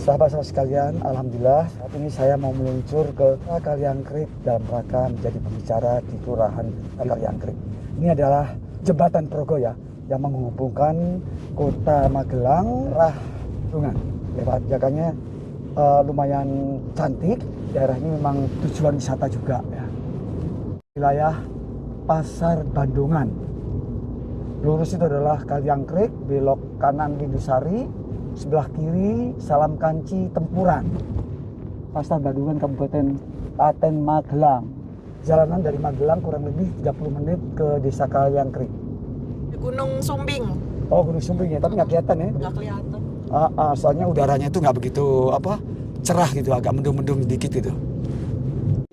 Sahabat-sahabat sekalian, alhamdulillah saat ini saya mau meluncur ke Kaliangkrik dalam rangka menjadi pembicara di Kelurahan Kaliangkrik. Ini adalah jembatan Progo ya, yang menghubungkan kota Magelang, arah Dungan. Lewat jaganya lumayan cantik, daerah ini memang tujuan wisata juga ya. Wilayah Pasar Bandungan. Lurus itu adalah Kaliangkrik, belok kanan Lindusari, sebelah kiri Salam Kanci Tempuran. Pasar Bandungan Kabupaten Klaten Magelang. Jalanan dari Magelang kurang lebih 30 menit ke Desa Kaliangkrik. Gunung Sumbing. Oh, Gunung Sumbing ya, tapi nggak kelihatan ya? Nggak kelihatan. Soalnya udaranya itu nggak begitu cerah gitu, agak mendung-mendung dikit gitu.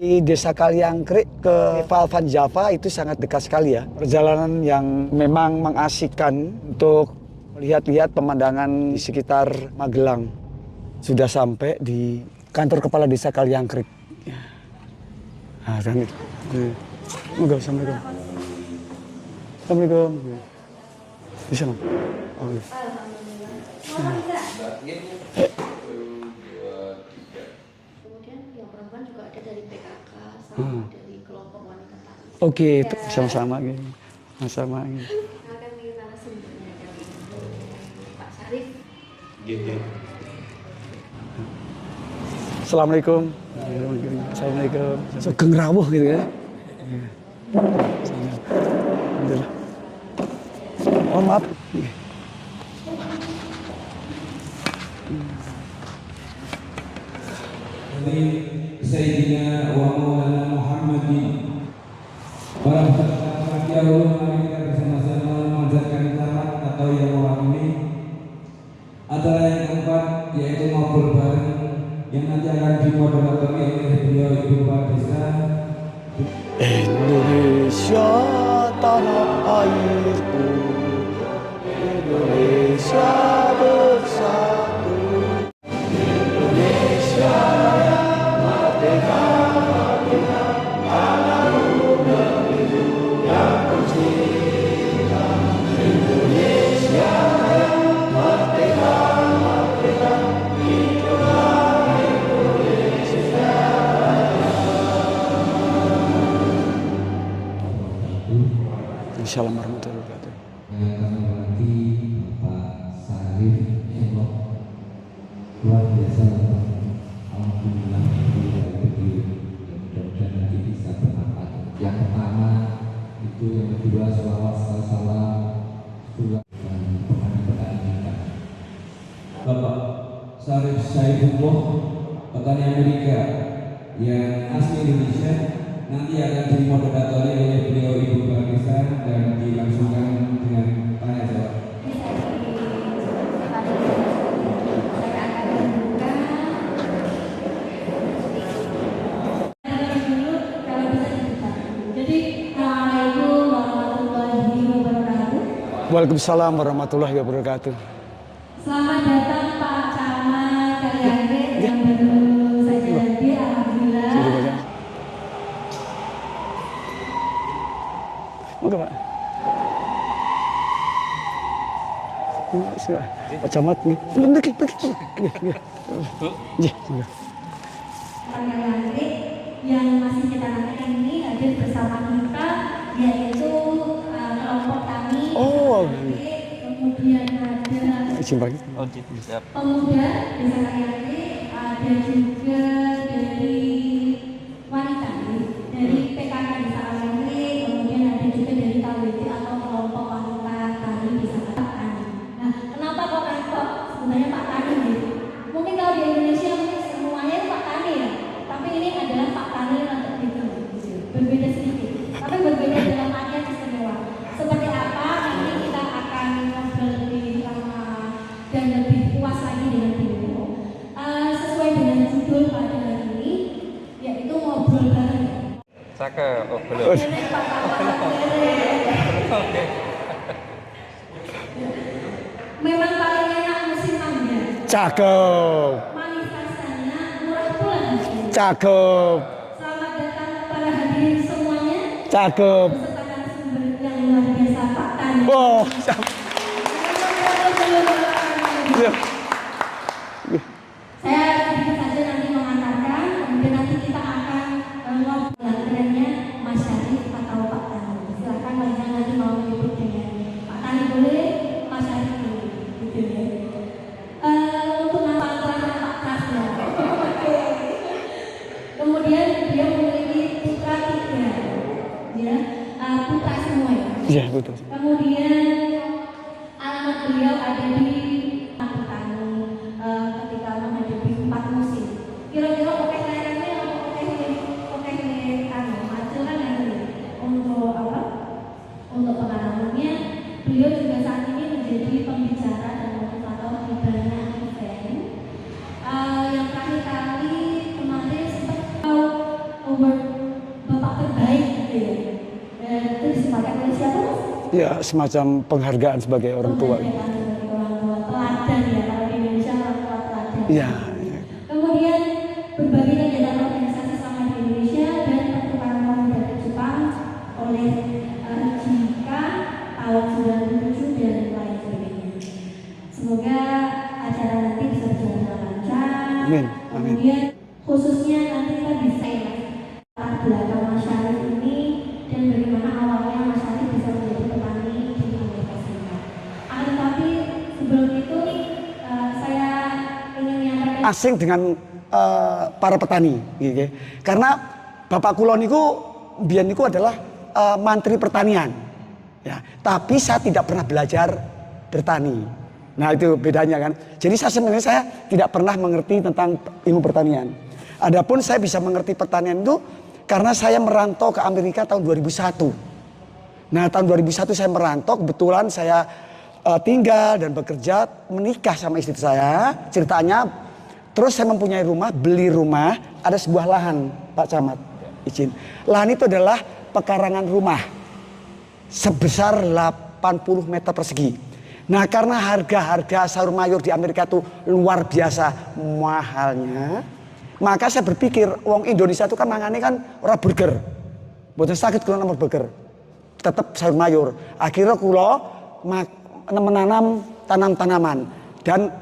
Di Desa Kaliangkrik ke Van Java itu sangat dekat sekali ya. Perjalanan yang memang mengasihkan untuk melihat-lihat pemandangan di sekitar Magelang. Sudah sampai di kantor kepala Desa Kaliangkrik. Nah, kan itu. Assalamualaikum. Assalamualaikum. Bisa nggak? Oh, iya. Kemudian yang perempuan juga ada dari PKK sama dari kelompok wanita tani. Oke, sama-sama gitu. Sama-sama gitu. Akan kita narasumbernya dari Pak Syarif. Assalamualaikum. Assalamualaikum. Sugeng rawuh gitu ya. Alhamdulillah. Oh, maaf. Sayyidina wa Maulana Muhammadin. Para peserta jauh mari kita bersama-sama memanjatkan selamat atau yang mewakili. Acara yang keempat yaitu ngobrol bareng yang nanti akan dimoderatori oleh beliau Ibu Kepala Desa. Indonesia tanah airku, Indonesia bersatu, Indonesia yang merdeka, merdeka, tanahku negeriku yang tercinta, Indonesia yang merdeka, merdeka, hiduplah Indonesia. Assalamualaikum warahmatullahi wabarakatuh. Yang kami hormati Pak Syarif Syarif, luar biasa. Alhamdulillah beliau mudah-mudahan nanti bisa bermanfaat. Yang pertama itu, yang kedua selawat salam dan petani-petani. Bapak Syarif Syaifullah, petani Amerika yang asli Indonesia, nanti akan dimoderatori oleh beliau Ibu Kepala Desa dan dilangsungkan dengan tanya jawab. Waalaikumsalam warahmatullahi wabarakatuh. Selamat datang Pak Camat Kaliangkrik yang baru saja hadir, alhamdulillah. Oke, Pak. Pak Camat nih. Pergi. Kaliangkrik yang masih kita nantikan ini hadir bersama kita, yaitu kelompok tani. Oh. Kemudian ada Simpang. pemuda Desa Kaliangkrik, ada juga dari wanita dari PKK Desa Kaliangkrik, kemudian ada juga dari KWT atau kelompok wanita tani Desa Kaliangkrik. Nah, kenapa kok sebenarnya Pak Tani gitu? Mungkin kalau di Indonesia mungkin semuanya itu Pak Tani ya, tapi ini adalah Pak Tani untuk gitu, berbeda sedikit, tapi berbeda dalam artian istimewa. Seperti apa nanti kita akan ngobrol lebih lama dan lebih puas lagi dengan beliau. Sesuai dengan judul pada hari ini, yaitu ngobrol bareng. Cakep, oh belum. Memang paling enak musim mangga. Cakep. Manis rasanya, murah pula harganya. Cakep. Selamat datang para hadirin semuanya. Cakep. Beserta narasumber yang luar biasa Pak Tani. Wow. Saya sedikit saja nanti mengantarkan, kemudian nanti kita akan ngobrol kerennya Mas Syarif atau Pak Tani. Silakan bagi yang nanti mau menyebut dengan Pak Tani boleh, Mas Syarif boleh, gitu ya. Untuk nama antara Pak Kas ya. Kemudian dia memiliki putra 3, ya, putra semua ya. Iya, betul. Kemudian alamat beliau ada di Petani ketika menghadapi 4 musim. Kira-kira oke layarnya oke maju kan nanti untuk apa? Untuk pengalamannya, beliau juga saat ini menjadi pembicara dan motivator di banyak event. Yang terakhir kali kemarin sempat award Bapak terbaik gitu ya. Itu disematkan oleh siapa Mas? Ya, semacam penghargaan sebagai orang tua. Penghargaan sebagai orang tua teladan ya, kalau di Indonesia orang tua teladan. Iya. Kemudian berbagai kegiatan organisasi selama di Indonesia dan pertukaran pemuda di Jepang oleh JIKA tahun 97 dan lain sebagainya. Semoga acara nanti bisa berjalan lancar. Amin. Amin. Kemudian khususnya nanti kita bisa ya latar belakang Mas Syarif ini dan bagaimana awalnya Mas Syarif bisa menjadi petani di Amerika Serikat. Tetapi sebelum itu saya ingin menyampaikan Asing dengan para petani, gitu. Karena Bapak Kulon niku biyen niku adalah Mantri Pertanian, ya. Tapi saya tidak pernah belajar bertani. Nah itu bedanya kan. Jadi sebenarnya saya tidak pernah mengerti tentang ilmu pertanian. Adapun saya bisa mengerti pertanian itu karena saya merantau ke Amerika tahun 2001. Nah tahun 2001 saya merantau, kebetulan saya tinggal dan bekerja, menikah sama istri saya. Ceritanya terus saya mempunyai rumah, beli rumah, ada sebuah lahan, Pak Camat, izin. Lahan itu adalah pekarangan rumah sebesar 80 meter persegi. Nah karena harga sayur mayur di Amerika itu luar biasa mahalnya, maka saya berpikir, wong Indonesia itu kan mangane kan ora burger, bukan sakit kalau nomor burger, tetap sayur mayur. Akhirnya kulo menanam tanaman dan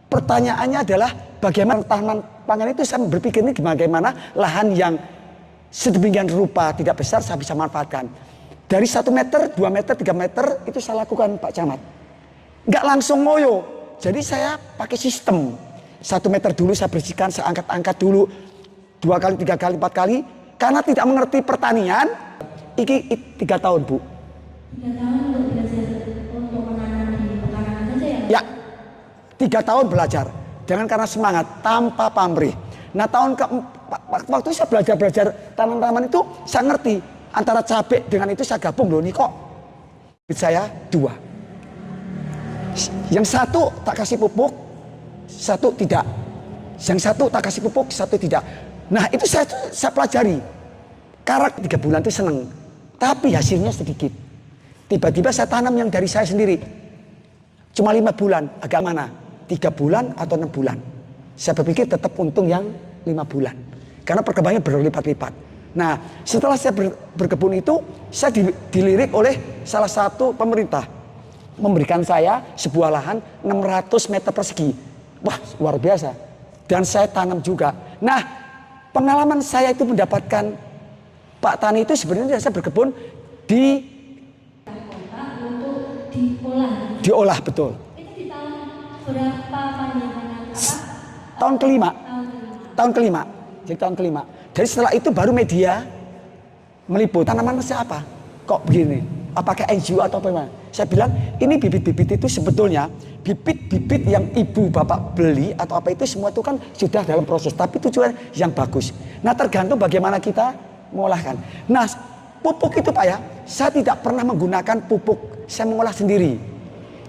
pertanyaannya adalah bagaimana tanaman pangan itu. Saya berpikir ini bagaimana lahan yang sedemikian rupa tidak besar saya bisa manfaatkan. Dari 1 meter, 2 meter, 3 meter itu saya lakukan Pak Camat. Nggak langsung ngoyo. Jadi saya pakai sistem. 1 meter dulu saya bersihkan, saya angkat-angkat dulu 2 kali, 3 kali, 4 kali. Karena tidak mengerti pertanian, iki 3 tahun Bu. 3 tahun untuk belajar untuk menanam di pekarangan saja ya? Ya, 3 tahun belajar. Dengan karena semangat, tanpa pamrih. Nah waktu saya belajar tanaman itu, saya ngerti. Antara cabai dengan itu saya gabung loh, nih kok. Saya 2. Yang satu tak kasih pupuk, satu tidak. Yang satu tak kasih pupuk, satu tidak. Nah itu saya pelajari. Karena 3 bulan itu seneng. Tapi hasilnya sedikit. Tiba-tiba saya tanam yang dari saya sendiri. Cuma 5 bulan, agak mana? 3 bulan atau 6 bulan. Saya berpikir tetap untung yang 5 bulan. Karena perkembangannya berlipat-lipat. Nah setelah saya berkebun itu, saya dilirik oleh salah satu pemerintah. Memberikan saya sebuah lahan 600 meter persegi. Wah luar biasa. Dan saya tanam juga. Nah pengalaman saya itu mendapatkan Pak Tani itu sebenarnya saya berkebun di untuk diolah. Diolah betul. Itu di tahun berapa panjangnya? Tahun kelima. Tahun kelima. Jadi tahun kelima. Jadi setelah itu baru media meliput. Tanaman saya apa? Kok begini? Apakah NGO atau apa? Saya bilang ini bibit-bibit itu sebetulnya bibit-bibit yang ibu bapak beli atau apa itu semua itu kan sudah dalam proses. Tapi tujuan yang bagus. Nah tergantung bagaimana kita mengolahkan. Nah pupuk itu Pak ya, saya tidak pernah menggunakan pupuk. Saya mengolah sendiri.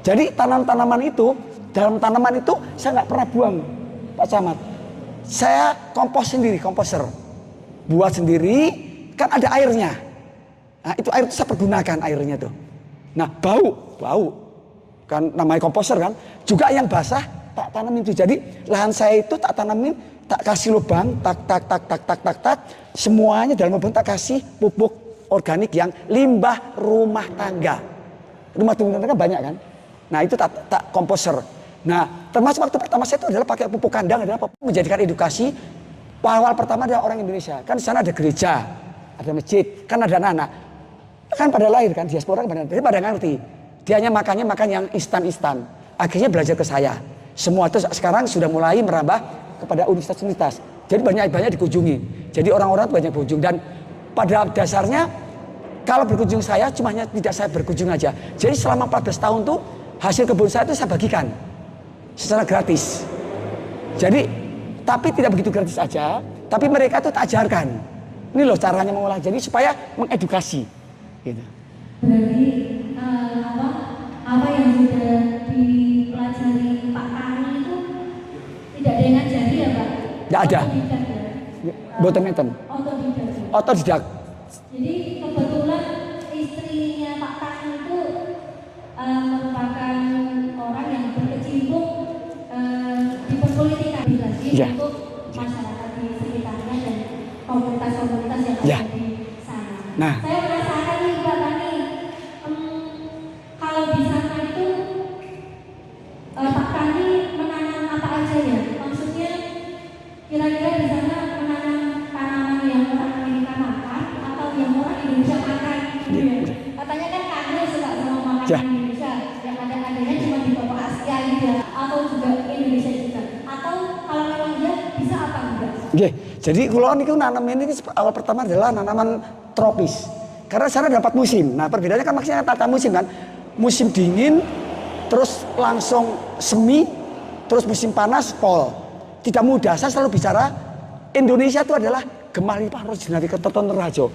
Jadi tanaman-tanaman itu, dalam tanaman itu saya nggak pernah buang Pak Camat. Saya kompos sendiri, komposer. Buat sendiri, kan ada airnya. Nah itu air itu saya pergunakan airnya tuh. Nah bau. Kan namanya komposer kan. Juga yang basah tak tanamin itu. Jadi lahan saya itu tak tanamin, tak kasih lubang, tak. Semuanya dalam lubang tak kasih pupuk organik yang limbah rumah tangga. Rumah tangga banyak kan. Nah itu tak komposer. Nah, termasuk waktu pertama saya itu adalah pakai pupuk kandang adalah menjadikan edukasi. Awal pertama adalah orang Indonesia. Kan di sana ada gereja, ada masjid, kan ada anak-anak. Kan pada lahir kan diaspora kan pada ngerti. Dia hanya makan yang instan-instan. Akhirnya belajar ke saya. Semua itu sekarang sudah mulai merambah kepada universitas-universitas. Jadi banyak dikunjungi. Jadi orang-orang banyak berkunjung dan pada dasarnya kalau berkunjung saya cuma hanya tidak saya berkunjung aja. Jadi selama 14 tahun tuh hasil kebun saya itu saya bagikan secara gratis. Jadi tapi tidak begitu gratis aja, tapi mereka tuh tak ajarkan. Ini loh caranya mengolah. Jadi supaya mengedukasi. Gitu. Berarti apa yang sudah dipelajari Pak Tani itu tidak ada yang ngajari ya Pak? Tidak ada. Boten-boten. Otodidak. Jadi kebetulan istrinya Pak Tani itu merupakan orang yang berkecimpung di perpolitikan untuk masyarakat di sekitarnya dan komunitas-komunitas yang ada di sana. Nah, saya merasakan nih Pak Tani, kalau di sana itu Pak Tani menanam apa aja ya? Maksudnya kira-kira di sana menanam tanaman yang orang Amerika makan atau yang orang Indonesia makan gitu ya? Katanya kan Kano suka sama makanan Indonesia, yang ada-adanya cuma di toko Asia gitu ya, atau juga Indonesia juga, atau kalau memang dia bisa apa enggak? Oke, jadi kalau niku nanam ini awal pertama adalah tanaman tropis. Karena sana ada 4 musim. Nah, perbedaannya kan maksudnya tata musim kan. Musim dingin, terus langsung semi, terus musim panas fall. Tidak mudah. Saya selalu bicara Indonesia itu adalah gemah limpah rojinari Kertoton Rajo.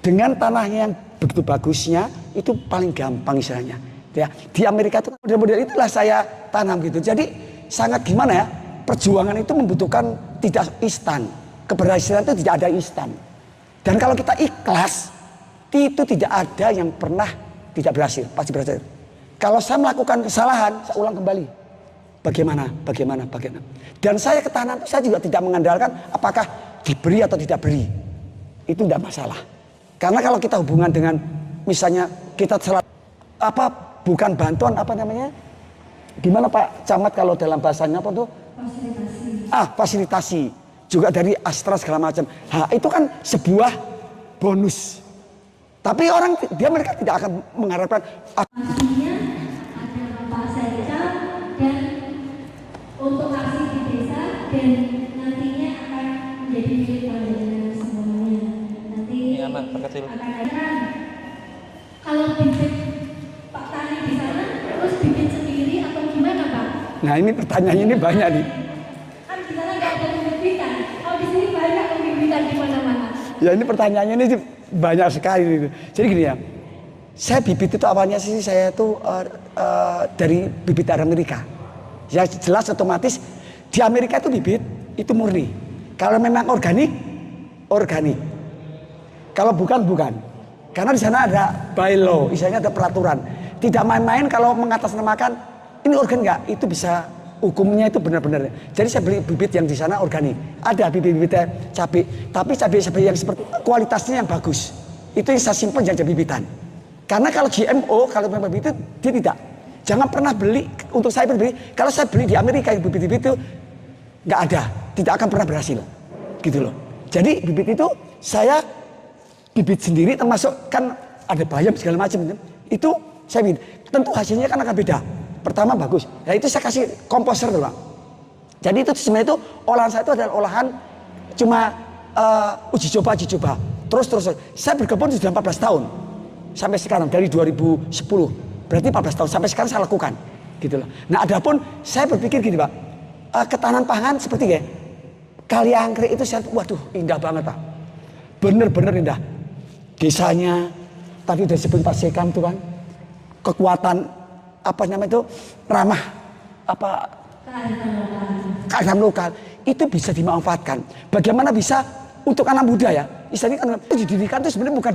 Dengan tanahnya yang begitu bagusnya, itu paling gampang istilahnya. Ya, di Amerika itu model-model itulah saya tanam gitu. Jadi sangat gimana ya? Perjuangan itu membutuhkan tidak instan. Keberhasilan itu tidak ada instan. Dan kalau kita ikhlas, itu tidak ada yang pernah tidak berhasil, pasti berhasil. Kalau saya melakukan kesalahan, saya ulang kembali. Bagaimana. Dan saya ketahanan itu saya juga tidak mengandalkan apakah diberi atau tidak beri. Itu tidak masalah. Karena kalau kita hubungan dengan misalnya kita bukan bantuan apa namanya? Gimana Pak Camat kalau dalam bahasanya apa tuh? Fasilitasi. Juga dari Astra segala macam. Itu kan sebuah bonus. Tapi mereka tidak akan mengharapkan Pastinya ada Bapak Sekda dan untuk aksi di desa dan nantinya akan menjadi milik pelajaran semuanya. Nanti akan ada kalau bibit Pak Tani di sana terus bibit sendiri atau gimana Pak? Nah ini pertanyaannya ini banyak nih. Kan di sana nggak ada pembibitan. Kalau di sini banyak pembibitan di mana-mana. Ya ini pertanyaannya ini banyak sekali gitu. Jadi gini ya, saya bibit itu awalnya sih saya itu dari bibit dari Amerika. Ya jelas otomatis di Amerika itu bibit itu murni. Kalau memang organik. Kalau bukan. Karena di sana ada by law, istilahnya ada peraturan. Tidak main-main kalau mengatasnamakan ini organik nggak, itu bisa hukumnya itu benar-benar. Jadi saya beli bibit yang di sana organik. Ada bibit-bibitnya cabai, tapi cabai yang seperti kualitasnya yang bagus. Itu yang saya simpan jadi bibitan. Karena kalau GMO, kalau memang bibit itu dia tidak. Jangan pernah beli untuk saya beli. Kalau saya beli di Amerika yang bibit-bibit itu nggak ada, tidak akan pernah berhasil, gitu loh. Jadi bibit itu saya bibit sendiri, termasuk kan ada bayam segala macam itu saya bibit. Tentu hasilnya kan akan beda. Pertama bagus, nah itu saya kasih komposer tuh Pak. Jadi itu sebenarnya itu olahan saya itu adalah olahan cuma uji coba. Terus saya berkebun sudah 14 tahun sampai sekarang dari 2010, berarti 14 tahun sampai sekarang saya lakukan, gitu loh. Nah adapun saya berpikir gini Pak, ketahanan pangan seperti kayak Kaliangkrik itu saya, waduh indah banget Pak, bener-bener indah. Desanya tadi udah disebut Pak Sekam tuh kan, kekuatan apa namanya itu ramah kearifan lokal itu bisa dimanfaatkan. Bagaimana bisa untuk anak muda ya? Istilahnya kan pendidikan itu sebenarnya bukan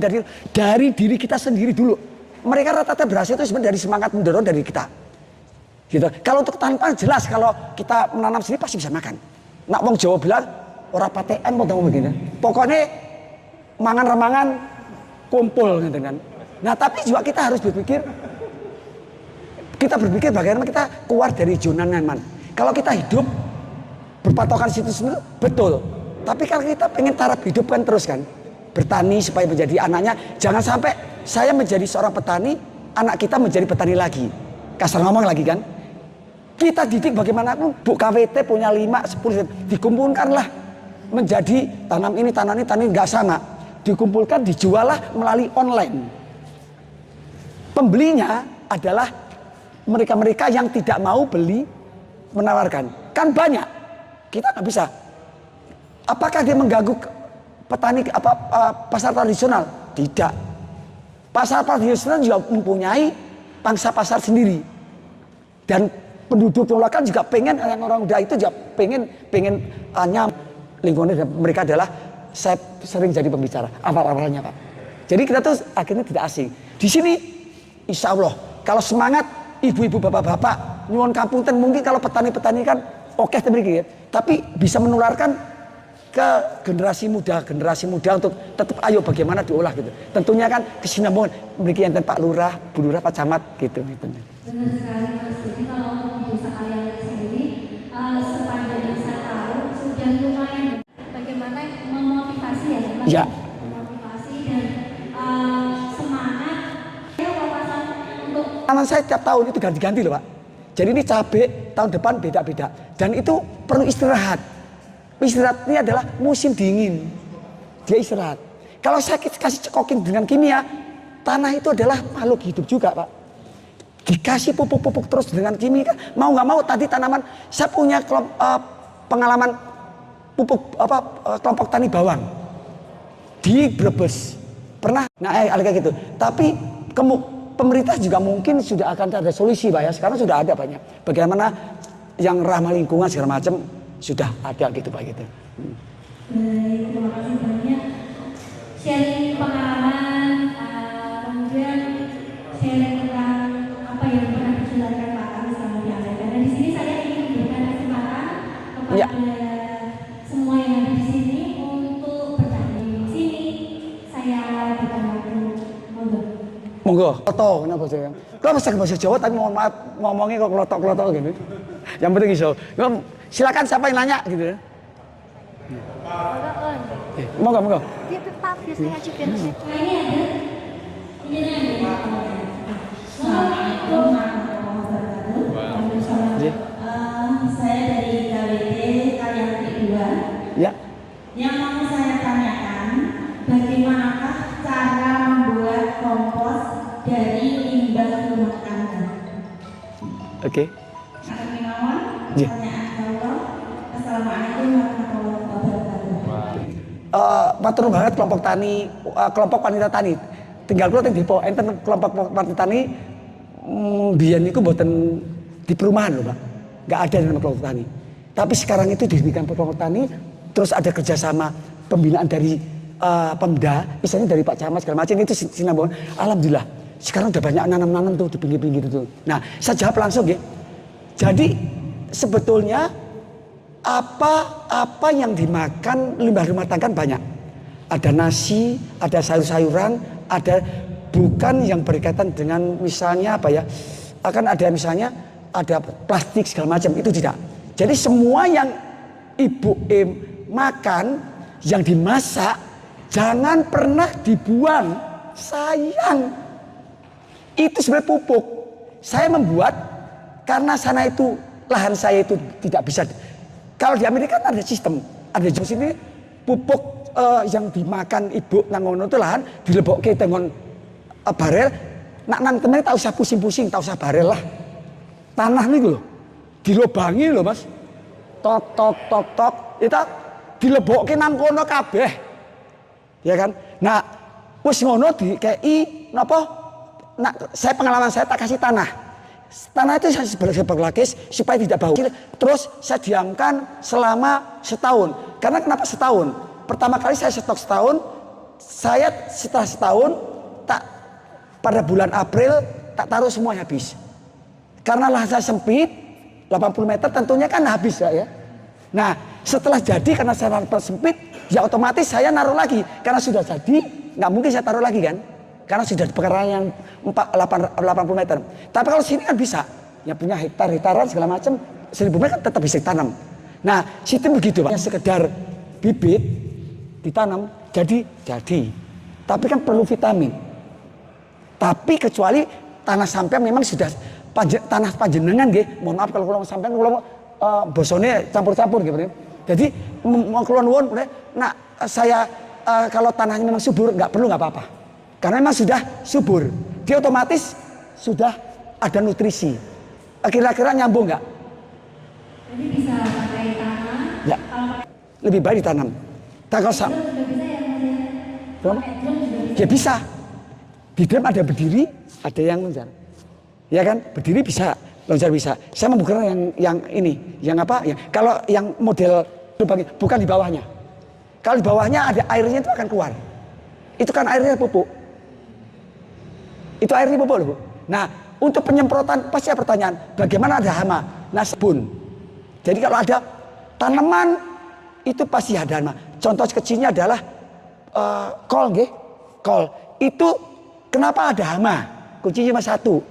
dari diri kita sendiri dulu. Mereka rata-rata berhasil itu sebenarnya dari semangat mendorong dari kita. Gitu. Kalau untuk tanpa jelas kalau kita menanam sendiri pasti bisa makan. Nak wong Jawa bilang ora paten mau tahu begini. Pokoknya mangan remangan kumpul gitu kan. Nah tapi juga kita harus berpikir Kita berpikir bagaimana kita keluar dari zona nyaman. Kalau kita hidup berpatokan situ sendiri, betul. Tapi kalau kita pengen taraf hidup kan terus kan, bertani supaya menjadi anaknya. Jangan sampai saya menjadi seorang petani, anak kita menjadi petani lagi. Kasar ngomong lagi kan. Kita didik bagaimanapun, Bu KWT punya 5, 10, dikumpulkanlah menjadi tanam ini, nggak sama. Dikumpulkan, dijual lah melalui online. Pembelinya adalah mereka-mereka yang tidak mau beli, menawarkan. Kan banyak, kita nggak bisa. Apakah dia mengganggu petani pasar tradisional? Tidak. Pasar tradisional juga mempunyai pangsa pasar sendiri. Dan penduduk Nunukan juga pengen, orang muda itu juga pengen lingkungan mereka adalah, saya sering jadi pembicara awal-awalnya Pak. Jadi kita tuh akhirnya tidak asing. Di sini insya Allah kalau semangat ibu-ibu bapak-bapak nyuwun kampunten, mungkin kalau petani-petani kan oke tapi bisa menularkan ke generasi muda untuk tetap ayo bagaimana diolah gitu. Tentunya kan kesinambungan memiliki enten Pak Lurah, Bu Lurah, Pak Camat gitu. Benar sekali Mas. Jadi kalau untuk desa Kaliangkrik sendiri sepanjang yang saya tahu sudah lumayan bagaimana memotivasi ya Mas. Ya. Memotivasi dan semangat. Ya wawasan untuk Anak saya tiap tahun itu ganti-ganti loh Pak. Jadi ini cabai tahun depan beda-beda dan itu perlu istirahat. Istirahat ini adalah musim dingin. Dia istirahat. Kalau saya kasih cekokin dengan kimia, tanah itu adalah makhluk hidup juga Pak. Dikasih pupuk-pupuk terus dengan kimia, mau nggak mau tadi tanaman. Saya punya pengalaman pupuk kelompok tani bawang di Brebes. Pernah, kayak gitu. Tapi pemerintah juga mungkin sudah akan ada solusi Pak ya. Sekarang sudah ada banyak. Bagaimana yang ramah lingkungan segala macam sudah ada gitu Pak gitu. Baik, terima kasih banyak sharing pengalaman, kemudian sharing tentang apa yang pernah dijelaskan Pak Kami selama di Amerika. Dan di sini saya ingin memberikan kesempatan kepada semua yang ada di sini untuk bertanya. Di sini saya berikan waktu, Monggo. Klotok, kenapa sih? Kalau bahasa Jawa tapi mohon maaf ngomongnya kok klotok-klotok gini. Yang penting iso. Silakan siapa yang nanya gitu ya. Monggo. Dia Pak, biasanya aja biar saya. Nah ini ada. Ini ada. Assalamualaikum warahmatullahi wabarakatuh. Saya dari KWT Kaliangkrik 2. Ya. Yang mau saya tanyakan, bagaimanakah cara membuat kompos dari limbah rumah tangga? Oke. Ya. Assalamualaikum warahmatullahi wabarakatuh. Matur banget kelompok wanita tani. Tinggal kula teng Depok, enten kelompok wanita tani biyen niku mboten di perumahan lho, Pak. Enggak ada dalam kelompok tani. Tapi sekarang itu didirikan kelompok tani, terus ada kerjasama pembinaan dari Pemda, misalnya dari Pak Camat segala macam itu sinambungan. Alhamdulillah. Sekarang udah banyak nanam-nanam tuh di pinggir-pinggir itu. Nah, saya jawab langsung ya. Jadi sebetulnya apa yang dimakan limbah rumah tangga banyak. Ada nasi, ada sayur-sayuran, ada bukan yang berkaitan dengan misalnya apa ya, akan ada misalnya ada plastik segala macam, itu tidak. Jadi semua yang Ibu makan, yang dimasak, jangan pernah dibuang, sayang. Itu sebenarnya pupuk. Saya membuat karena sana itu lahan saya itu tidak bisa. Kalau di Amerika kan ada sistem, ada di sini pupuk yang dimakan ibu nangono itu lahan dilebokke dengan barel. Nak nang temen tak usah pusing-pusing, tak usah barel lah. Tanah nih loh, dilobangi loh Mas. Tok, itu dilebokke nang kono kabeh. Ya kan? Nah, wis ngono dikei napa? Nah, saya pengalaman saya tak kasih tanah. Tanah itu saya berlapis supaya tidak bau. Terus saya diamkan selama setahun. Karena kenapa setahun? Pertama kali saya stok setahun, saya setelah setahun pada bulan April tak taruh semua habis. Karena lahan saya sempit, 80 meter tentunya kan habis ya. Nah setelah jadi karena saya sempit, ya otomatis saya naruh lagi. Karena sudah jadi, nggak mungkin saya taruh lagi kan. karena sudah pekarangan yang 80 meter. Tapi kalau sini kan bisa, yang punya hektaran segala macam 1000 meter tetap bisa ditanam. Nah, sistem begitu Pak, sekedar bibit ditanam jadi. Tapi kan perlu vitamin. Tapi kecuali tanah sampean memang sudah tanah panjenengan nggih, mohon maaf kalau kula sampean kula bosone campur-campur gitu. Jadi mau kula nuwun, nah saya kalau tanahnya memang subur nggak apa-apa. Karena memang sudah subur, dia otomatis sudah ada nutrisi. Kira-kira nyambung nggak? Jadi bisa pakai tanah. Ya. Lebih baik ditanam. Kalau Sudah bisa ya Mas ya? Berapa? Pakai drone juga bisa. Ya bisa. Di dalam ada berdiri, ada yang loncat. Ya kan? Berdiri bisa, loncat bisa. Saya membuka yang ini, yang apa? Ya. Kalau yang model lubang bukan di bawahnya. Kalau di bawahnya ada airnya itu akan keluar. Itu kan airnya pupuk. Itu airnya pupuk loh, Bu. Nah, untuk penyemprotan pasti ada pertanyaan, bagaimana ada hama? Nah, sabun. Jadi kalau ada tanaman itu pasti ada hama. Contoh kecilnya adalah kol, nggih. Kol. Itu kenapa ada hama? Kuncinya cuma satu.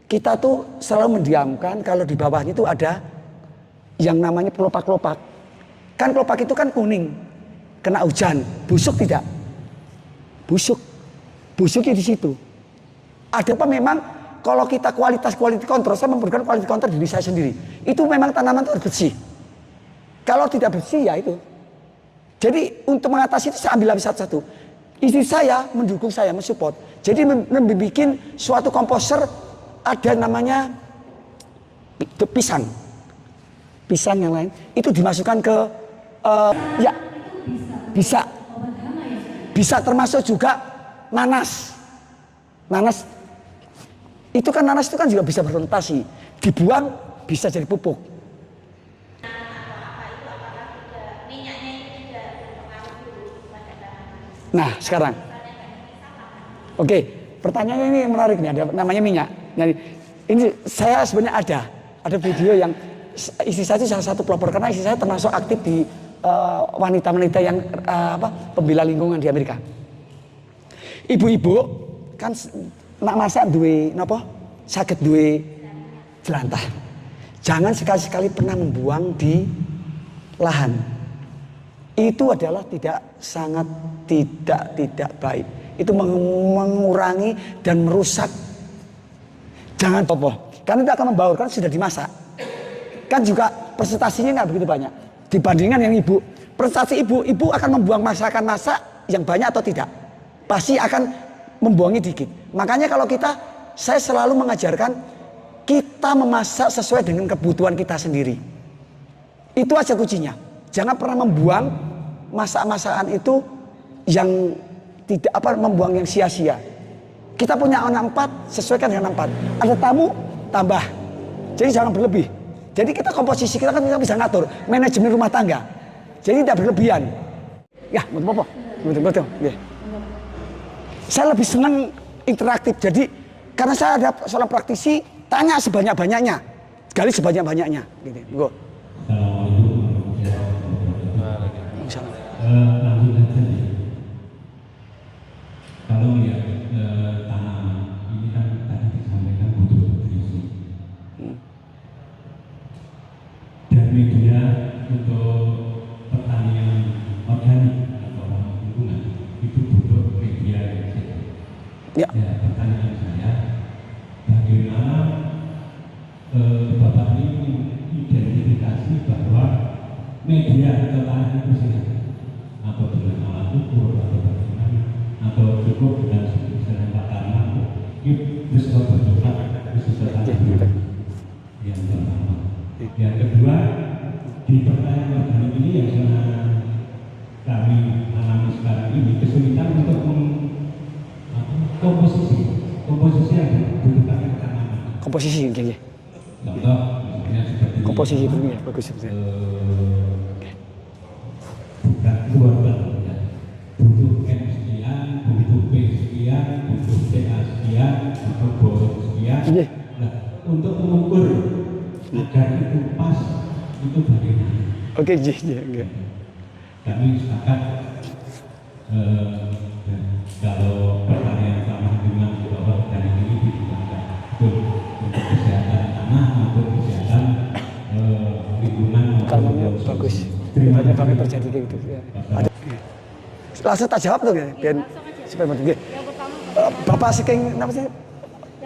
Kita tuh selalu mendiamkan kalau di bawahnya itu ada yang namanya kelopak-kelopak. Kan kelopak itu kan kuning. Kena hujan, busuk tidak? Busuk. Busuknya di situ. Ada apa memang kalau kita quality control, saya memberikan quality control diri saya sendiri. Itu memang tanaman itu harus bersih. Kalau tidak bersih ya itu. Jadi untuk mengatasi itu saya ambil satu-satu. Istri saya mendukung saya, mensupport. Jadi membuat suatu komposer ada namanya pisang. Pisang yang lain itu dimasukkan ke ya bisa. Bisa termasuk juga nanas. Nanas itu kan juga bisa berfermentasi. Dibuang bisa jadi pupuk. Nah, sekarang. Oke, pertanyaannya ini menarik nih, ada namanya minyak. Jadi, ini saya sebenarnya ada video yang istri saya itu salah satu pelopor karena istri saya termasuk aktif di wanita-wanita yang pembela lingkungan di Amerika. Ibu-ibu kan nak masak duwe napa? Saged duwe jelantah. Jangan sekali-sekali pernah membuang di lahan. Itu adalah sangat tidak baik. Itu mengurangi dan merusak. Jangan apa? Karena itu akan membaur, kan sudah dimasak. Kan juga presentasinya nggak begitu banyak. Dibandingkan yang ibu. Presentasi ibu akan membuang masakan yang banyak atau tidak? Pasti akan membuangnya dikit. Makanya kalau saya selalu mengajarkan kita memasak sesuai dengan kebutuhan kita sendiri. Itu aja kuncinya. Jangan pernah membuang masakan itu yang tidak membuang yang sia-sia. Kita punya anak 4, sesuaikan dengan 4. Ada tamu, tambah. Jadi jangan berlebih. Jadi kita komposisi kita kan bisa ngatur manajemen rumah tangga. Jadi tidak berlebihan. Ya, betul. Ya. Saya lebih senang interaktif. Jadi karena saya ada seorang praktisi, tanya sebanyak-banyaknya, gali sebanyak-banyaknya. Gitu. Go. Langsung saja nih. Kalau lihat tanaman ini kan tadi disampaikan butuh nutrisi dan media untuk pertanian organik atau lingkungan itu butuh media yang sehat. Ya, pertanyaan saya, bagaimana Bapak ini identifikasi bahwa media atau lahan itu sehat? Atau dengan alat ukur atau bagaimana? Atau cukup dengan sedang tanaman? Itu sesuatu yang pertama. Yang kedua, di pertanian organik ini yang kami alami sekarang ini kesulitan untuk komposisi yang dibutuhkan tanaman. Komposisi kayaknya. Contoh misalnya seperti komposisi bumi ya bagus bukan keluarga ya. Butuh M sekian, butuh P sekian, butuh CA sekian, butuh boron sekian. Nah, untuk mengukur agar itu pas itu bagaimana? Oke, enggak. Kami sepakat kalau pertanian sama banyak kami terjadi kayak gitu. Ya. Ada. Langsung tak jawab tuh ya, biar supaya betul. Yang pertama, Bapak Saking apa sih?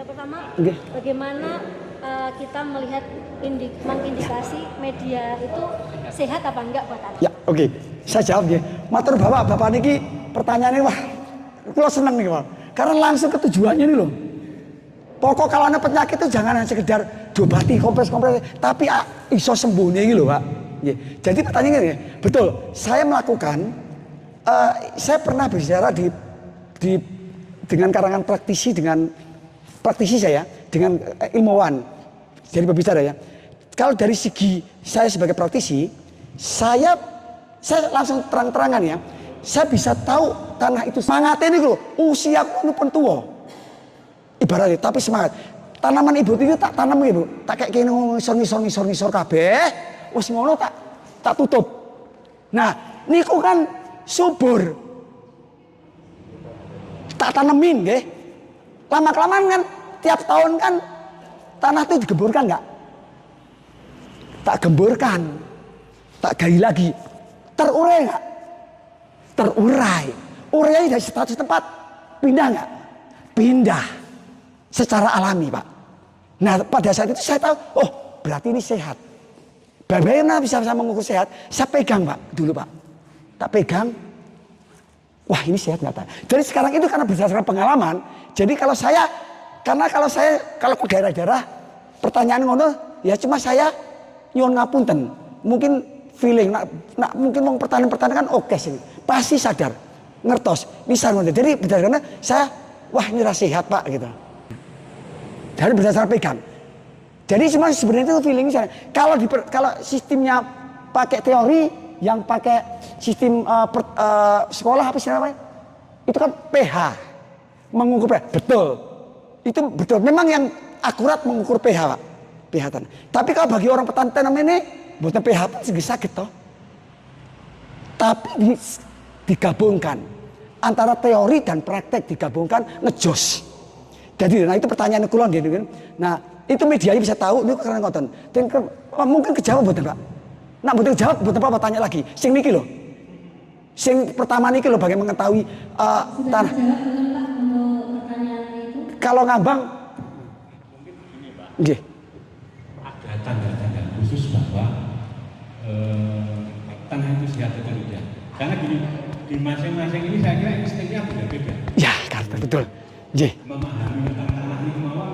yang pertama Nggih. bagaimana kita melihat mengindikasi media itu sehat apa enggak buat anak? Ya, oke. Saya jawab ya. Matur Bapak niki pertanyaannya wah, kula seneng nih Pak. Karena langsung ke tujuannya nih loh. Pokok kalau ada penyakit itu jangan hanya sekedar diobati kompres, tapi iso sembuh nih loh Pak. Ya. Jadi pertanyaannya ya, betul. Saya melakukan, saya pernah berbicara dengan karangan praktisi saya, dengan ilmuwan. Jadi berbicara ya. Kalau dari segi saya sebagai praktisi, saya langsung terang-terangan ya. Saya bisa tahu tanah itu semangatnya ini loh. Usia aku pun tua. Ibaratnya tapi semangat. Tanaman ibu itu tak tanam ibu. Tak kayak gini ngisor kabeh. Wis ngono tak tutup. Nah, niku kan subur. Tak tanemin nggih. Lama-kelamaan kan tiap tahun kan tanah itu digemburkan enggak? Tak gemburkan. Tak gali lagi. Terurai enggak? Terurai. Urainya dari satu tempat pindah enggak? Pindah. Secara alami Pak. Nah pada saat itu saya tahu, oh berarti ini sehat. Bagaimana bisa saya mengukur sehat? Saya pegang Pak dulu Pak. Tak pegang. Wah ini sehat nggak? Jadi sekarang itu karena berdasarkan pengalaman. Jadi kalau saya ke daerah-daerah pertanyaan ngono ya cuma saya nyuwun ngapunten. Mungkin feeling, mungkin mau pertanyaan kan oke sih. Pasti sadar, ngertos, bisa ngono. Jadi berdasarkan saya, wah ini sehat Pak gitu. Dari berdasarkan pegang. Jadi cuma sebenarnya itu feeling saya. Kalau sistemnya pakai teori, yang pakai sistem sekolah apa sih namanya? Itu kan pH, mengukur pH. Betul, itu betul. Memang yang akurat mengukur pH Pak, pH tanah. Tapi kalau bagi orang petani tanam ini, buatan pH pun segera sakit toh. Tapi digabungkan antara teori dan praktek digabungkan ngejos. Jadi, nah itu pertanyaan kulon gitu kan. Nah itu medianya bisa tahu ini karena ngoten. Dan mungkin kejawab buatan Pak. Nah buatan jawab buatan Pak tanya lagi. Sing niki loh. Sing pertama niki loh bagaimana mengetahui tanah. Kalau ngambang, nggih. Ada tanda-tanda khusus bahwa tanah itu sehat atau tidak. Karena gini, di masing-masing ini saya kira instingnya beda-beda. Ya, karena betul. Nggih. Memahami tentang tanah ini mau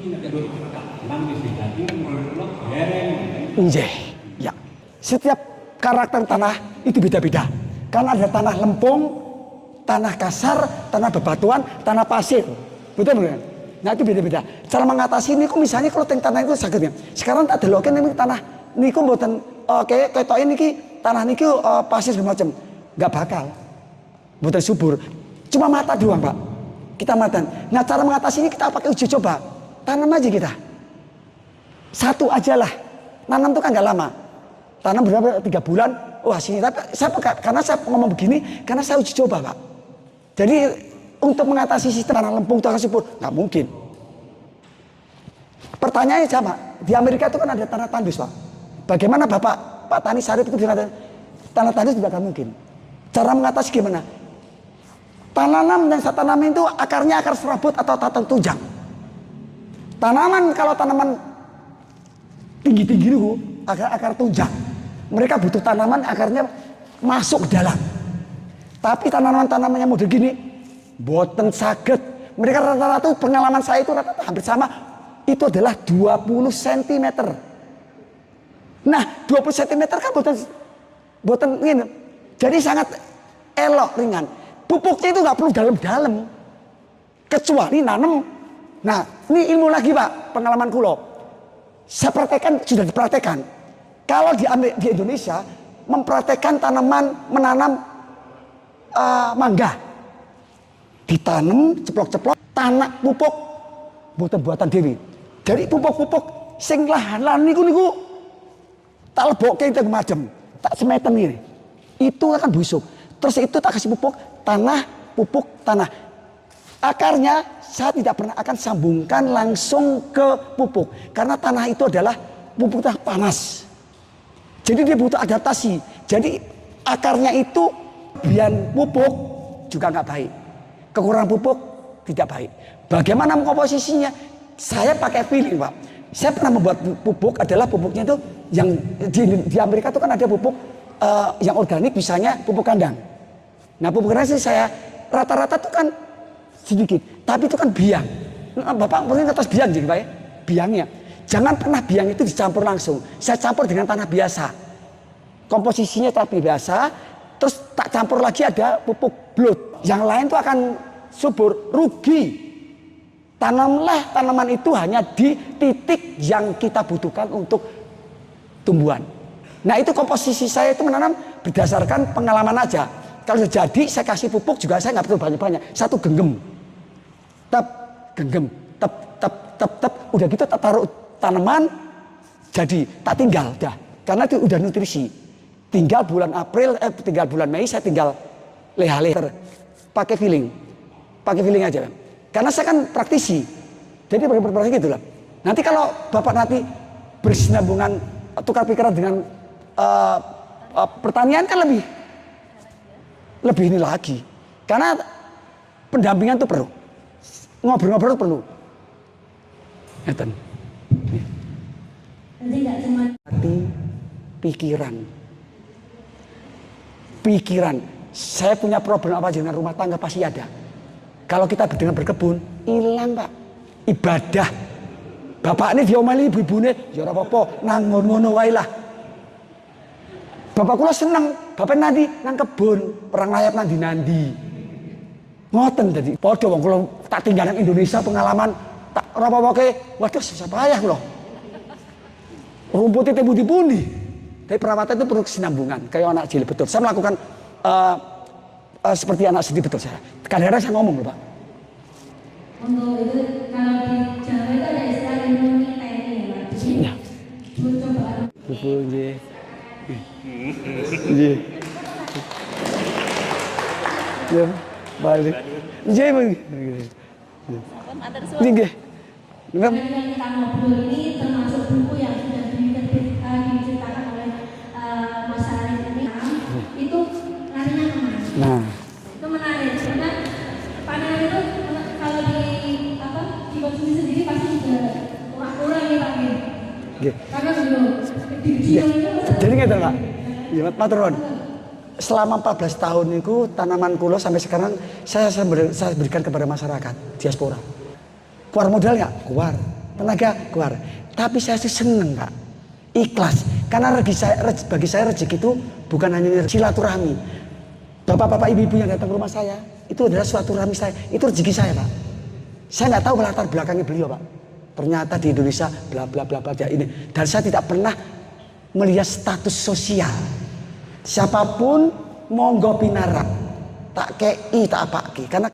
ini nek tanam wis dadi menurut dereng. Nggih. Ya. Setiap karakter tanah itu beda-beda. Karena ada tanah lempung, tanah kasar, tanah bebatuan, tanah pasir. Betul kan? Nah itu beda-beda. Cara mengatasi ini misalnya kalau tanah itu sakit ya. Sekarang tak deloken ini tanah niku mboten kayak ketoke niki tanah niki pasir segala macam. Enggak bakal. Mboten subur. Cuma mata doang, Pak. Kita matan. Nah cara mengatasi ini kita pakai uji coba. Tanam aja kita. Satu aja lah. Nanam itu kan gak lama. Tanam berapa? 3 bulan. Wah sini. Tapi karena saya ngomong begini. Karena saya uji coba Pak. Jadi untuk mengatasi sistem tanah lempung tanah subur. Gak mungkin. Pertanyaannya sama. Di Amerika itu kan ada tanah tandus Pak. Bagaimana Pak Tani Sarip itu bilang tanah tandus juga gak mungkin. Cara mengatasi gimana? Tanaman yang saya tanam itu akarnya akar serabut atau tatang tunjang. Tanaman kalau tanaman tinggi-tinggi itu akar tunjang. Mereka butuh tanaman akarnya masuk ke dalam. Tapi tanaman-tanaman yang model gini, boten saged. Mereka rata-rata pengalaman saya itu rata-rata hampir sama. Itu adalah 20 cm. Nah 20 cm kan boten ini. Jadi sangat elok ringan. Pupuknya itu nggak perlu dalam-dalam, kecuali nanam. Nah, ini ilmu lagi Pak, pengalaman kulo. Saya praktekkan, sudah dipraktekkan. Kalau di Indonesia mempraktekkan tanaman menanam mangga, ditanam ceplok-ceplok, tanah pupuk buatan dewi. Dari pupuk-pupuk sing lahan niku tak lebokke teng macem, tak semeten ini. Itu akan busuk. Terus itu tak kasih pupuk tanah. Akarnya saya tidak pernah akan sambungkan langsung ke pupuk. Karena tanah itu adalah pupuk tanah panas. Jadi dia butuh adaptasi. Jadi akarnya itu biar pupuk juga nggak baik. Kekurangan pupuk tidak baik. Bagaimana komposisinya? Saya pakai feeling, Pak. Saya pernah membuat pupuk, adalah pupuknya itu yang di Amerika itu kan ada pupuk yang organik, misalnya pupuk kandang. Nah pupuk kandang sih saya rata-rata itu kan sedikit, tapi itu kan biang. Bapak mungkin atas biang jadi Pak ya, biangnya. Jangan pernah biang itu dicampur langsung. Saya campur dengan tanah biasa. Komposisinya tanah biasa, terus tak campur lagi ada pupuk blood. Yang lain itu akan subur, rugi. Tanamlah tanaman itu hanya di titik yang kita butuhkan untuk tumbuhan. Nah itu komposisi saya itu menanam berdasarkan pengalaman aja. Kalau sudah jadi saya kasih pupuk juga saya nggak perlu banyak-banyak. Satu genggam, genggam, udah gitu tak taruh tanaman, jadi tak tinggal dah. Karena itu udah nutrisi. Tinggal bulan April, tinggal bulan Mei saya tinggal leha-leha, pakai feeling aja. Karena saya kan praktisi, jadi berpraktisi gitu lah. Nanti kalau Bapak nanti bersinambungan tukar pikiran dengan pertanian kan lebih ini lagi. Karena pendampingan itu perlu, ngobrol-ngobrol itu perlu. Ngeten. Jadi nggak cuma Hati, pikiran. Saya punya problem apa dengan rumah tangga pasti ada. Kalau kita dengan berkebun, hilang Pak. Ibadah. Bapak ini diomeli ibu-ibune, ya ora apa-apa, nang ngono wae lah. Bapak kula seneng, bapak nanti nang kebun, perang layap nandi. Ngoten dadi. Padha wong kula tak tinggal nang Indonesia pengalaman tak ora apa-apa ke, waduh susah payah kula. Rumputnya pundi-pundi. Tapi perawatan itu perlu kesinambungan, kayak anak cilik betul. Saya melakukan seperti anak sendiri betul saya. Kadang-kadang saya ngomong loh Pak. untuk itu kalau di Jawa itu ada istilah imunisasi ya Pak. Jadi Ya. percobaan. Ibu nggih. Nggih. Ya, balik. Nggih, Bu. Nggih. Yang kita ngobrol ini termasuk buku yang sudah diceritakan oleh Mas Arif ini, itu larinya kemana? Nah, Itu menarik karena panengan itu kalau dikonsumsi sendiri pasti sudah kurang ya Pak. nggih. Karena belum di itu Jadi ngeten Pak. Ya, matur nuwun. Selama 14 tahun itu tanaman kula sampai sekarang saya berikan kepada masyarakat diaspora. Keluar modal nggak? Keluar. Tenaga? Keluar. Tapi saya sih seneng Pak. Ikhlas. Karena bagi saya rezeki itu bukan hanya silaturahmi. Bapak-bapak ibu-ibu yang datang ke rumah saya, itu adalah suatu rahmi saya. Itu rezeki saya Pak. Saya nggak tahu latar belakangnya beliau Pak. Ternyata di Indonesia bla bla bla bla ini. Dan saya tidak pernah melihat status sosial. Siapapun monggo pinarap. Tak kei tak apake. Karena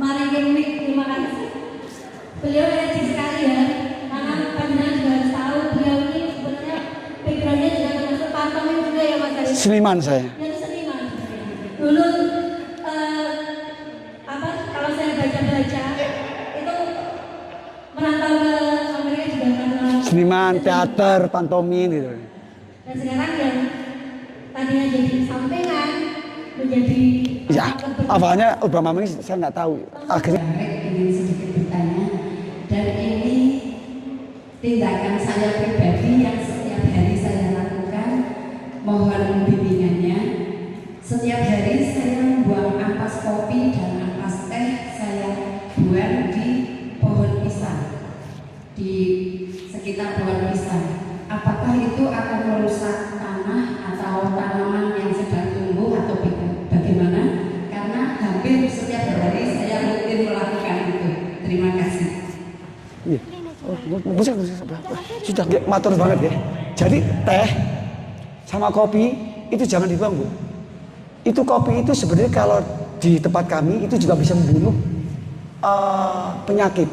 Mari terima kasih. Beliau energi sekali ya, karena panjenengan juga harus tahu beliau ini sebenarnya backgroundnya juga termasuk pantomim juga ya Mas Arif. seniman saya. Yang seniman. Dulu kalau saya baca itu merantau ke Amerika juga karena Seniman, teater, pantomim gitu. dan sekarang yang tadinya jadi sampingan menjadi Ya, awalnya Obama ini saya nggak tahu. Akhirnya ingin sedikit bertanya, dan ini tindakan saya pribadi yang setiap hari saya lakukan, mohon bimbingannya. Setiap hari saya membuang ampas kopi dan ampas teh saya buang di pohon pisang, di sekitar pohon pisang. Apakah itu akan merusak tanah atau tanaman yang sedang tumbuh atau bagaimana? Karena hampir setiap hari saya rutin melakukan itu. Terima kasih. iya. Sudah matur banget ya. Jadi teh sama kopi itu jangan dibuang Bu. Itu kopi itu sebenarnya kalau di tempat kami itu juga bisa membunuh penyakit.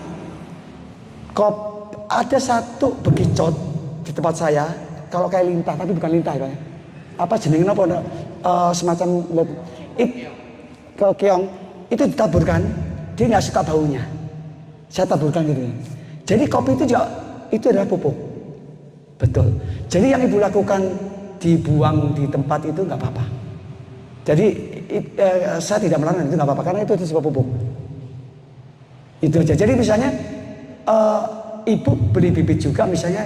Ada satu bekicot di tempat saya, kalau kayak lintah tapi bukan lintah ya. Apa jenengnya apa? Semacam keong itu ditaburkan, dia nggak suka baunya. Saya taburkan gitu. Jadi kopi itu juga itu adalah pupuk. Betul. Jadi yang ibu lakukan dibuang di tempat itu nggak apa-apa. Jadi saya tidak melarang itu nggak apa-apa karena itu sebuah pupuk. Itu aja. Jadi misalnya ibu beli bibit juga misalnya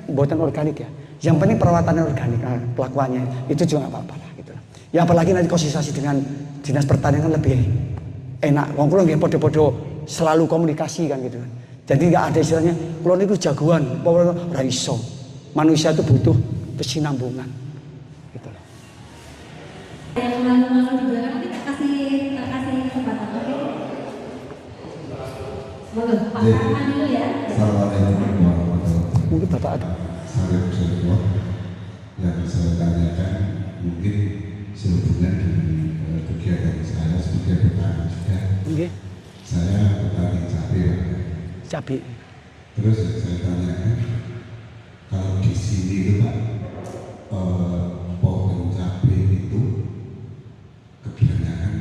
buatan organik ya. Yang penting perawatannya organik, pelakuannya itu juga nggak apa-apa lah gitu. Ya apalagi nanti konsultasi dengan dinas pertanian kan lebih enak. Wong kula nggih podo-podo selalu komunikasi kan gitu kan. Jadi nggak ada istilahnya kula niku jagoan, ora iso. Manusia itu butuh kesinambungan. Gitu loh. Yang malu-malu juga nanti kasih kesempatan, oke? Monggo, Pak Rahman dulu ya. Assalamualaikum warahmatullahi wabarakatuh. Mungkin Bapak ada. Saya Rasulullah yang saya tanyakan mungkin sehubungan dengan kegiatan saya sebagai petani juga. Okay. Saya petani cabai. Cabai. Terus yang saya tanyakan kalau di sini itu Pak pohon cabai itu kebanyakan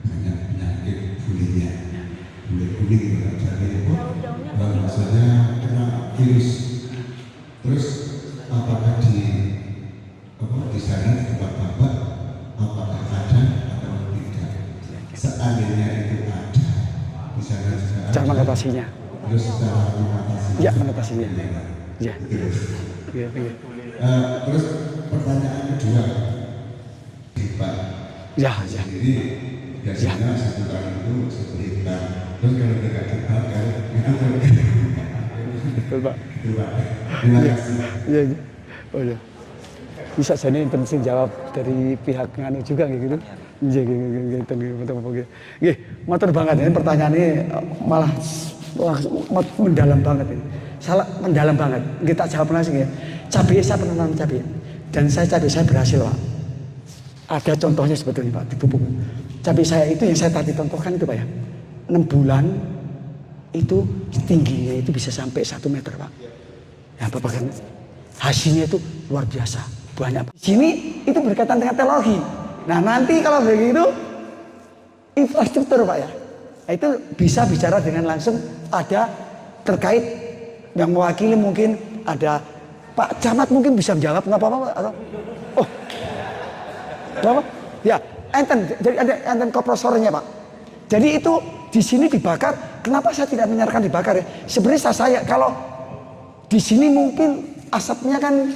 banyak penyakit bulinya, bule kuning gitu kan, jadi maksudnya kena virus. Terus apakah di sana di tempat Bapak apakah ada atau tidak? Seandainya itu ada, di sana juga ada. Cara mengatasinya. Terus cara mengatasinya. Ya, mengatasinya. Ya. Terus. Ya. Terus pertanyaan kedua, Pak. Ya. Jadi biasanya satu tahun itu 1 hektar. Terus kalau tidak dibakar, itu Betul Pak. Terima kasih. Iya. Oh ya. Bisa saya ini penting jawab dari pihak nganu juga gitu. Iya gitu. Nggih, matur banget ini pertanyaannya malah mendalam banget ini. Salah mendalam banget. Kita jawab langsung ya. Cabai saya pernah nanam cabai. Dan cabai saya berhasil Pak. Ada contohnya sebetulnya Pak di pupuk. Cabai saya itu yang saya tadi contohkan itu Pak ya. 6 bulan itu tingginya itu bisa sampai 1 meter Pak. Ya Bapak kan hasilnya itu luar biasa banyak. Di sini itu berkaitan dengan teknologi. Nah nanti kalau begitu infrastruktur Pak ya. Nah, itu bisa bicara dengan langsung ada terkait yang mewakili mungkin ada Pak Camat mungkin bisa menjawab nggak apa-apa atau oh apa? Ya enten jadi ada enten kompresornya Pak. Jadi itu di sini dibakar. Kenapa saya tidak menyarankan dibakar ya? Sebenarnya saya kalau di sini mungkin asapnya kan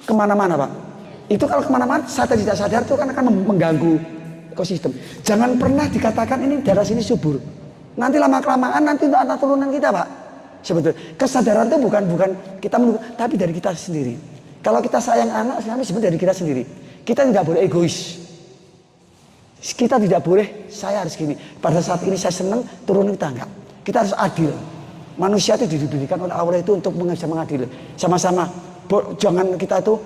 kemana-mana Pak. Itu kalau kemana-mana saya tidak sadar itu kan akan mengganggu ekosistem. Jangan pernah dikatakan ini daerah sini subur. Nanti lama-kelamaan nanti untuk anak turunan kita Pak. Sebetulnya kesadaran itu bukan kita menunggu, tapi dari kita sendiri. Kalau kita sayang anak, sebenarnya dari kita sendiri. Kita tidak boleh egois. Kita tidak boleh saya harus gini. Pada saat ini saya senang turunin kita enggak. Kita harus adil. Manusia itu diberikan oleh Allah itu untuk mengadil. Sama-sama. Jangan kita itu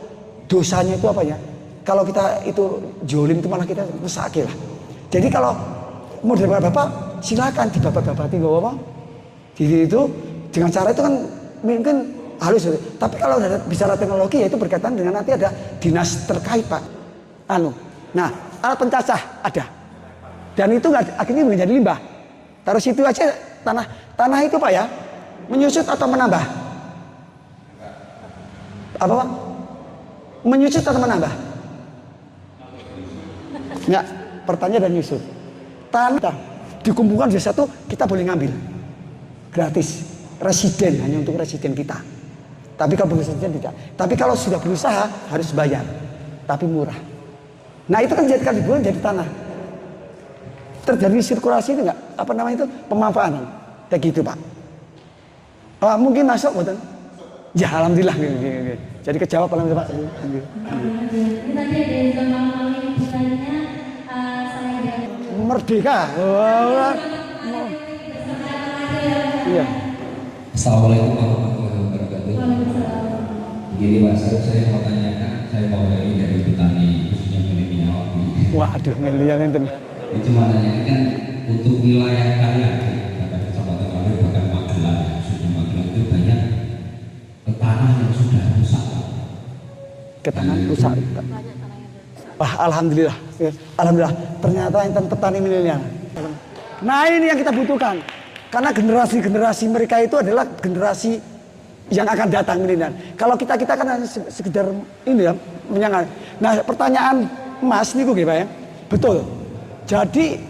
dosanya itu apa ya? Kalau kita itu jolim itu malah kita mesake lah. Jadi kalau mau dari Bapak silakan di Bapak-babati nggak apa-apa. Jadi itu dengan cara itu kan mungkin halus. Tapi kalau bicara teknologi ya itu berkaitan dengan nanti ada dinas terkait Pak. Nah alat pencacah ada. Dan itu akhirnya menjadi limbah. Taruh situ aja tanah itu Pak ya. Menyusut atau menambah? Apa Pak? Menyusut atau menambah? Enggak, pertanyaan dan nyusut. Tanah dikumpulkan di satu kita boleh ngambil. Gratis. Residen, hanya untuk residen kita. Tapi kalau residen tidak. Tapi kalau sudah berusaha harus bayar. Tapi murah. Nah itu kan jadi dibuang jadi tanah. Terjadi sirkulasi itu enggak? Apa namanya itu? Pemanfaatan. Kayak gitu Pak. Mungkin masuk betul. Ya alhamdulillah. Jadi kejawab alhamdulillah Pak. Ini tadi ada yang gampang bertanya saya merdeka. Iya. Assalamualaikum warahmatullahi wabarakatuh. Begini Pak, saya mau tanyakan, saya mau dari petani khususnya milenial. Waduh, milenial itu. Itu menanyakan untuk wilayah kalian, kata kecamatan kalian bahkan Magelang, khususnya Magelang itu banyak tanah yang sudah rusak. Tanah rusak. Wah, alhamdulillah. Alhamdulillah. Ternyata enten petani milenial. Nah ini yang kita butuhkan. Karena generasi-generasi mereka itu adalah generasi yang akan datang ini. Kalau kita kan hanya sekedar ini ya menyangka. Nah pertanyaan Mas niku nggih Pak ya, betul. Jadi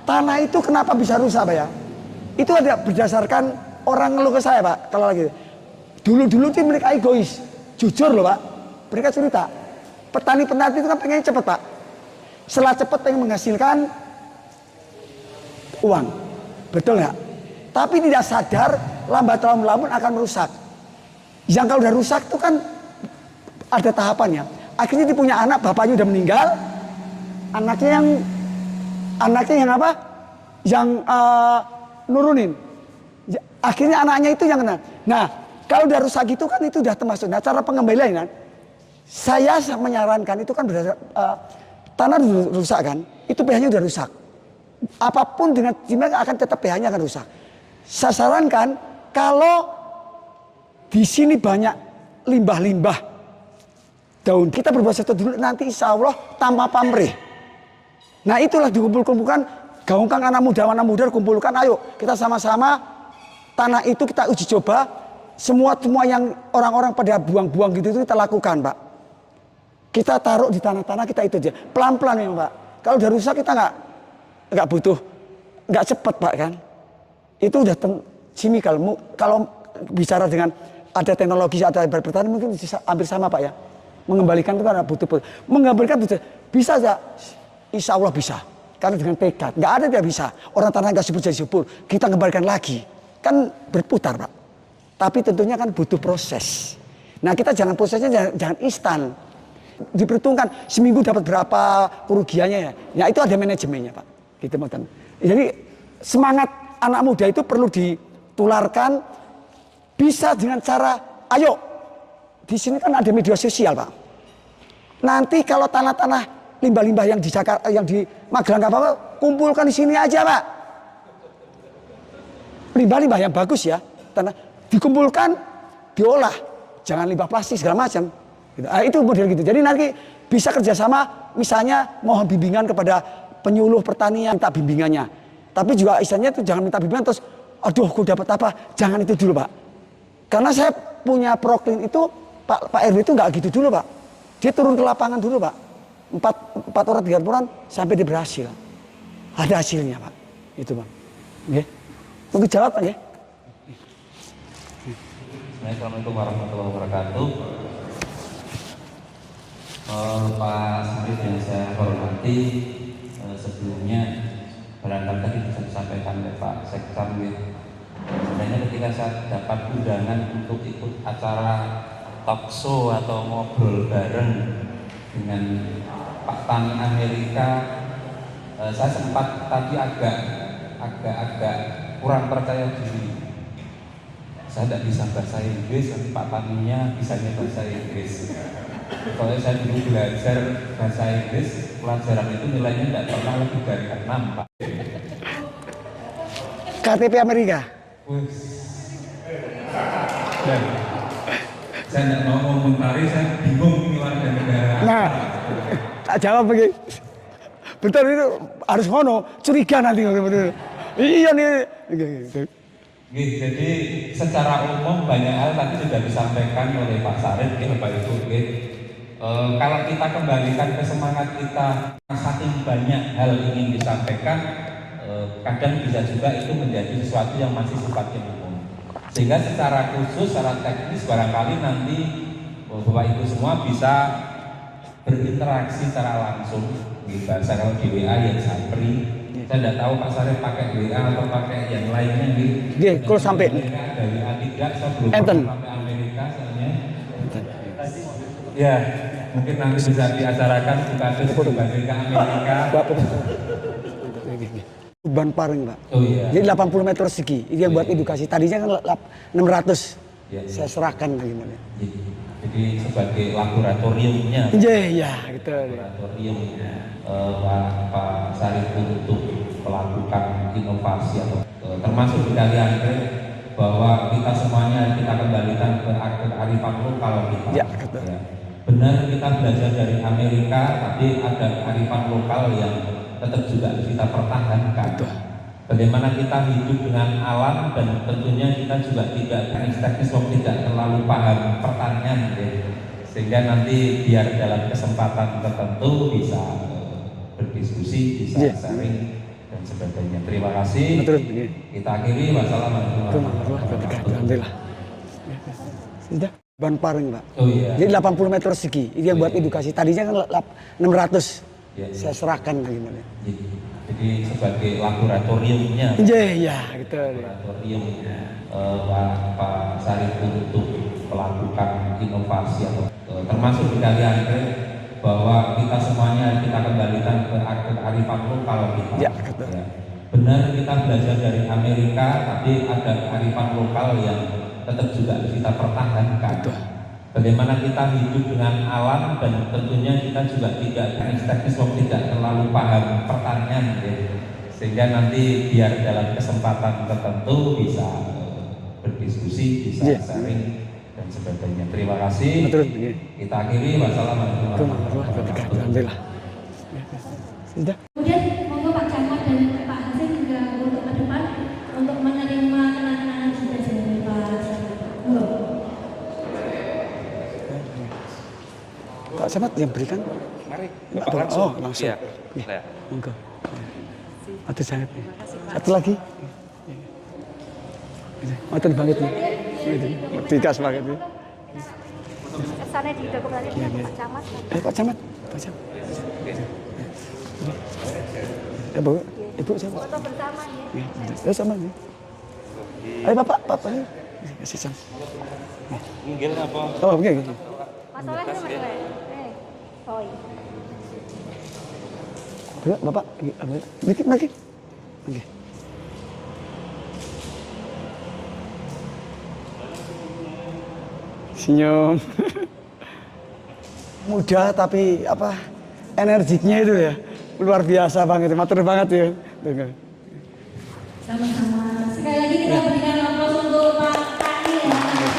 tanah itu kenapa bisa rusak Pak ya? Itu ada berdasarkan orang ngeluh ke saya Pak. Kalau lagi dulu itu mereka egois, jujur loh Pak. Mereka cerita petani itu kan pengen cepet Pak. Setelah cepet pengen menghasilkan uang, betul nggak? Tapi tidak sadar lambat laun akan merusak. Yang kalau udah rusak itu kan ada tahapannya. Akhirnya dia punya anak, bapaknya udah meninggal, anaknya yang apa? Yang nurunin. Akhirnya anaknya itu yang kena. Nah kalau udah rusak itu kan itu udah termasuk. Nah cara pengembalian, saya menyarankan itu kan tanah rusak kan, itu pH-nya udah rusak. Apapun dengan gimana akan tetap pH-nya akan rusak. Saya sarankan kalau di sini banyak limbah-limbah daun, kita berbuat sesuatu dulu nanti insya Allah tanpa pamrih. Nah itulah dikumpulkan, gaungkan anak muda kumpulkan, ayo kita sama-sama tanah itu kita uji coba. Semua yang orang-orang pada buang-buang gitu itu kita lakukan Pak. Kita taruh di tanah-tanah kita itu aja, pelan-pelan ya Pak. Kalau udah rusak kita nggak butuh, nggak cepat Pak kan. Itu udah simikal. Kalau bicara dengan ada teknologi, ada bertani mungkin hampir sama Pak ya. Mengembalikan itu kan butuh. Mengembalikan bisa aja, insya Allah bisa. Karena dengan tekad, nggak ada tidak bisa. Orang tanah nggak subur jadi subur, kita kembalikan lagi. Kan berputar Pak. Tapi tentunya kan butuh proses. Nah kita prosesnya jangan instan. Diperhitungkan seminggu dapat berapa kerugiannya ya. Ya itu ada manajemennya Pak. Gitu teman. Jadi semangat anak muda itu perlu ditularkan, bisa dengan cara, ayo di sini kan ada media sosial Pak. Nanti kalau tanah-tanah limbah-limbah yang di Jakarta, yang di Magelang apa, kumpulkan di sini aja Pak. Limbah-limbah yang bagus ya, tanah dikumpulkan, diolah, jangan limbah plastik segala macam. Gitu. Itu model gitu. Jadi nanti bisa kerjasama, misalnya mohon bimbingan kepada penyuluh pertanian, minta bimbingannya. Tapi juga istilahnya itu jangan minta bimbingan terus, aduh aku dapat apa? Jangan itu dulu Pak. Karena saya punya proklin itu, Pak RW itu nggak gitu dulu Pak. Dia turun ke lapangan dulu Pak. 4 orang 3 orang sampai dia berhasil. Ada hasilnya Pak. Itu Pak. Oke. Mungkin jawab Pak ya. Assalamualaikum warahmatullahi wabarakatuh. Pak Sarif yang saya hormati, sebelumnya barangkali tadi bisa disampaikan oleh Pak Sekam. Sebenarnya ketika saya dapat undangan untuk ikut acara talk show atau ngobrol bareng dengan Pak Tani Amerika, saya sempat tadi agak kurang percaya diri. Saya tidak bisa bahasa Inggris, tapi Pak Taninya bisanya bahasa Inggris. Kalau saya dulu belajar bahasa Inggris, pelajaran itu nilainya tidak pernah lebih dari 6 Pak. KTP Amerika. Saya tidak mau komentari, saya bingung ini warga negara. Nah, tak jawab begini. Betul itu harus ngono, curiga nanti betul. Iya nih. Jadi secara umum banyak hal tadi sudah disampaikan oleh Pak Sarif, Bapak Ibu. Kalau kita kembalikan ke semangat kita, saking banyak hal ingin disampaikan, kadang bisa juga itu menjadi sesuatu yang masih sifatnya umum. Sehingga secara khusus, secara teknis barangkali nanti Bapak Ibu semua bisa berinteraksi secara langsung. Bahasa kalau di WA ya Sapri. Saya tidak tahu Pak Sarif pakai WA atau pakai yang lainnya gitu. Kalau sampai dari WA tidak, saya belum sampai Amerika soalnya. Ya, mungkin nanti bisa diacarakan bukan dibanding ke Amerika. Ban paring Pak. Oh iya. Jadi 80 meter persegi. Ini yang buat edukasi. Tadinya kan 600. Ya, saya serahkan gimana. Jadi sebagai laboratoriumnya. Iya, gitu. Laboratorium Pak Sarif untuk melakukan inovasi atau termasuk di kalian bahwa kita semuanya kita kembalikan ke kearifan lokal kita. Ya, ya. Benar kita belajar dari Amerika, tapi ada kearifan lokal yang tetap juga kita pertahankan. bagaimana kita hidup dengan alam, dan tentunya kita juga tidak teknis tidak terlalu paham pertanian ya. Sehingga nanti biar dalam kesempatan tertentu bisa berdiskusi, bisa sharing dan sebagainya. Terima kasih. Kita akhiri. Wassalamualaikum warahmatullahi wabarakatuh. Sudah ban paring, Pak. Oh iya. Jadi 80 meter persegi. Ini yang buat edukasi. Tadinya kan 600. Ya, saya serahkan gimana. Jadi sebagai laboratoriumnya. Iya, gitu. Laboratorium Pak Sarif untuk melakukan inovasi atau termasuk di Kaliangkrit, bahwa kita semuanya kita kembalikan ke kearifan lokal kita. Ya, betul. Ya. Benar kita belajar dari Amerika, tapi ada kearifan lokal yang tetap juga kita pertahankan. Betul. Bagaimana kita hidup dengan alam, dan tentunya kita juga tidak teknis tidak terlalu paham pertanian ya. Sehingga nanti biar dalam kesempatan tertentu bisa berdiskusi, bisa sharing dan sebagainya. Terima kasih. Kita akhiri. Wassalamualaikum warahmatullahi wabarakatuh. Alhamdulillah. Sudah. Kemudian monggo Pak Camat dan Pak Hasim juga untuk ke depan untuk menerima kenang-kenangan juga dari Pak Camat. Pak Camat yang berikan. Mari. Oh, langsung. Iya. Ya. Monggo. Atau saya. Satu lagi. Matur banget nih. Dikas banget nih. Kesannya di dokumentasi Pak Camat. Pak Camat. Pak Camat. Ya, Bu. Ibu siapa? Foto bersama ya. Ya, sama nih. Ayo Bapak, kasih sama. Minggir apa? Oh, begini. Masalah itu Mas. Soy. Bapak, dikit lagi. Oke. Senyum. Muda tapi apa energiknya itu ya luar biasa banget, matur banget ya. Sama-sama. Sekali lagi kita berikan aplaus untuk Pak Kani ya.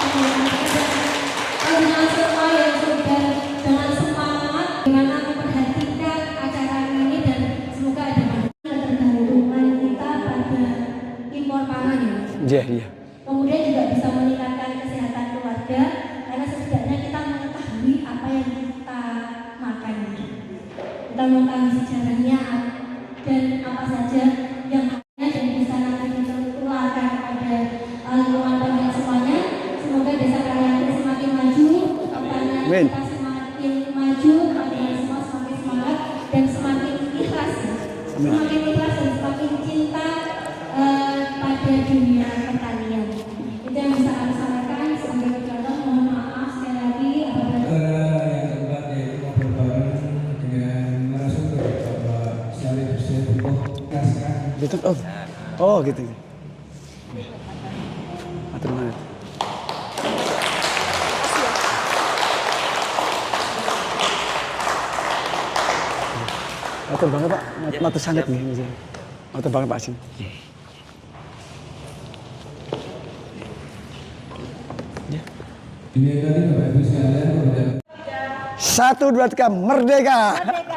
Dengan semua yang sudah dengan semangat bagaimana memperhatikan acara ini, dan semoga ada manfaat tergantungan kita pada impor pangan ya. Iya. Kemudian juga bisa meningkatkan kesehatan keluarga, karena setidaknya kita mengetahui apa yang kita makan. Kita mengetahui sejarahnya dan apa saja yang ada, dan bisa nanti ditularkan kepada lingkungan pangan semuanya. Semoga desa Kaliangkrit semakin maju, pertanian kita semakin maju, pertanian semua semakin semangat dan semakin ikhlas, semakin ikhlas dan semakin cinta pada dunia pertanian. Itu yang bisa kami sampaikan. Sampai berjalan, mohon maaf sekali lagi apabila yang keempat yaitu ngobrol bareng dengan narasumber Bapak Sarif Hussein Gitu. Oh, gitu. Matur banget. Matur banget Pak, matur sangat nih. Matur banget Pak Asim. Ini tadi Bapak Ibu sekalian udah 1, 2, 3, merdeka. Merdeka.